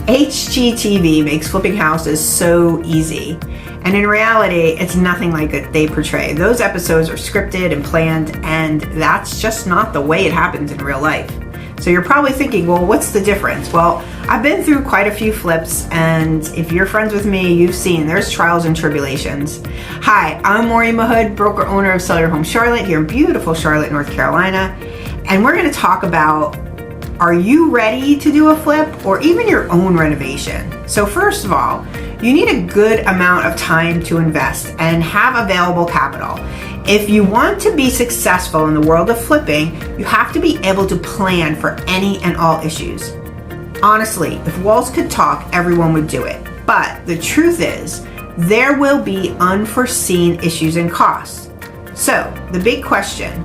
HGTV makes flipping houses so easy. And in reality, it's nothing like it they portray. Those episodes are scripted and planned, and that's just not the way it happens in real life. So you're probably thinking, well, what's the difference? Well, I've been through quite a few flips, and if you're friends with me, you've seen there's trials and tribulations. Hi, I'm Maureen Mahood, broker owner of Sell Your Home Charlotte here in beautiful Charlotte, North Carolina. And we're going to talk about, are you ready to do a flip or even your own renovation? So first of all, you need a good amount of time to invest and have available capital. If you want to be successful in the world of flipping, you have to be able to plan for any and all issues. Honestly, if walls could talk, everyone would do it. But the truth is, there will be unforeseen issues and costs. So the big question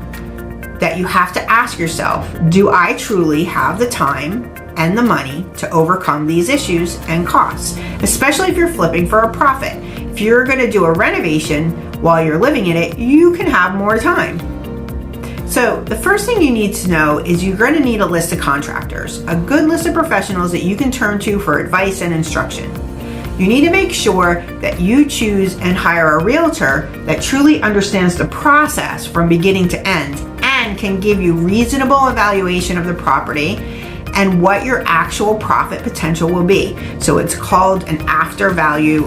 that you have to ask yourself, do I truly have the time and the money to overcome these issues and costs, especially if you're flipping for a profit? If you're going to do a renovation while you're living in it, you can have more time. So the first thing you need to know is you're going to need a list of contractors, a good list of professionals that you can turn to for advice and instruction. You need to make sure that you choose and hire a realtor that truly understands the process from beginning to end and can give you reasonable evaluation of the property and what your actual profit potential will be. So it's called an after value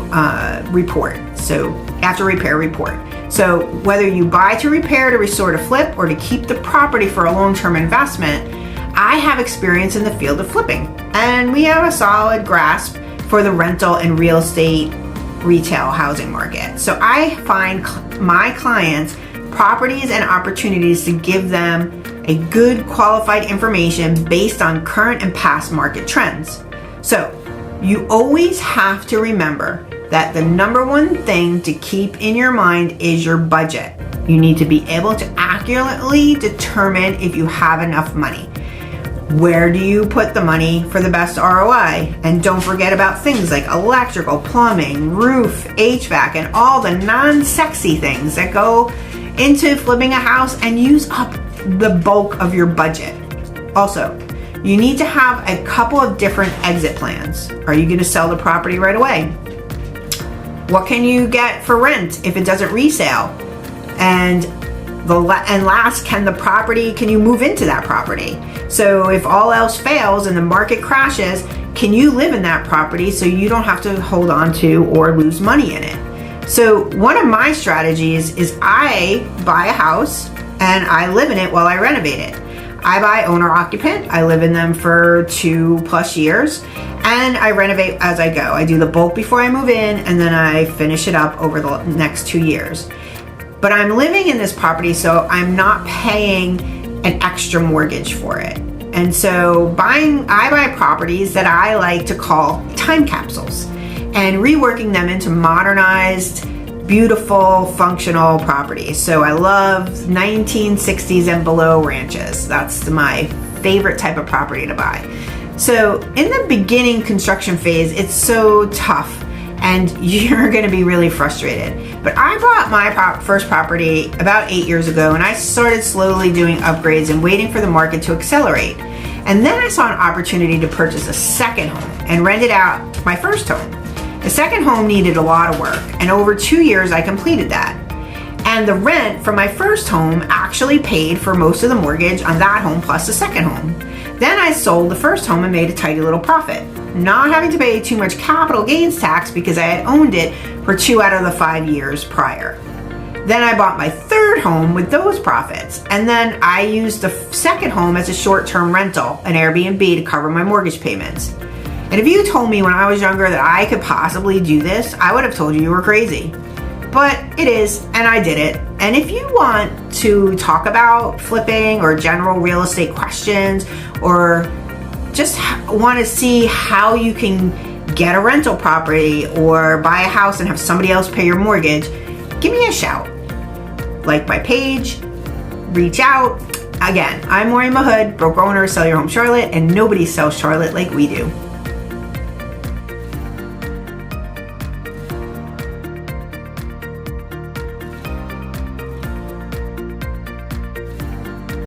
report. So after repair report. So whether you buy to repair, to restore, to flip, or to keep the property for a long-term investment, I have experience in the field of flipping, and we have a solid grasp for the rental and real estate retail housing market. So I find my clients properties and opportunities to give them a good qualified information based on current and past market trends. So you always have to remember that the number one thing to keep in your mind is your budget. You need to be able to accurately determine if you have enough money. Where do you put the money for the best ROI? And don't forget about things like electrical, plumbing, roof, HVAC, and all the non-sexy things that go into flipping a house and use up the bulk of your budget. Also, you need to have a couple of different exit plans. Are you going to sell the property right away? What can you get for rent if it doesn't resale? And last, can you move into that property? So if all else fails and the market crashes, can you live in that property so you don't have to hold on to or lose money in it? So one of my strategies is I buy a house and I live in it while I renovate it. I buy owner occupant, I live in them for 2+ years, and I renovate as I go. I do the bulk before I move in, and then I finish it up over the next 2 years. But I'm living in this property, so I'm not paying an extra mortgage for it. And so I buy properties that I like to call time capsules and reworking them into modernized, beautiful, functional properties. So I love 1960s and below ranches. That's my favorite type of property to buy. So in the beginning construction phase, it's so tough and you're going to be really frustrated. But I bought my first property about 8 years ago, and I started slowly doing upgrades and waiting for the market to accelerate. And then I saw an opportunity to purchase a second home and rent it out my first home. The second home needed a lot of work, and over 2 years I completed that. And the rent from my first home actually paid for most of the mortgage on that home plus the second home. Then I sold the first home and made a tidy little profit, not having to pay too much capital gains tax because I had owned it for 2 out of the 5 years prior. Then I bought my third home with those profits, and then I used the second home as a short-term rental, an Airbnb, to cover my mortgage payments. And if you told me when I was younger that I could possibly do this, I would have told you were crazy. But it is, and I did it. And if you want to talk about flipping or general real estate questions, or just want to see how you can get a rental property or buy a house and have somebody else pay your mortgage, give me a shout. Like my page, reach out. Again, I'm Maureen Mahood, broker owner of Sell Your Home Charlotte, and nobody sells Charlotte like we do.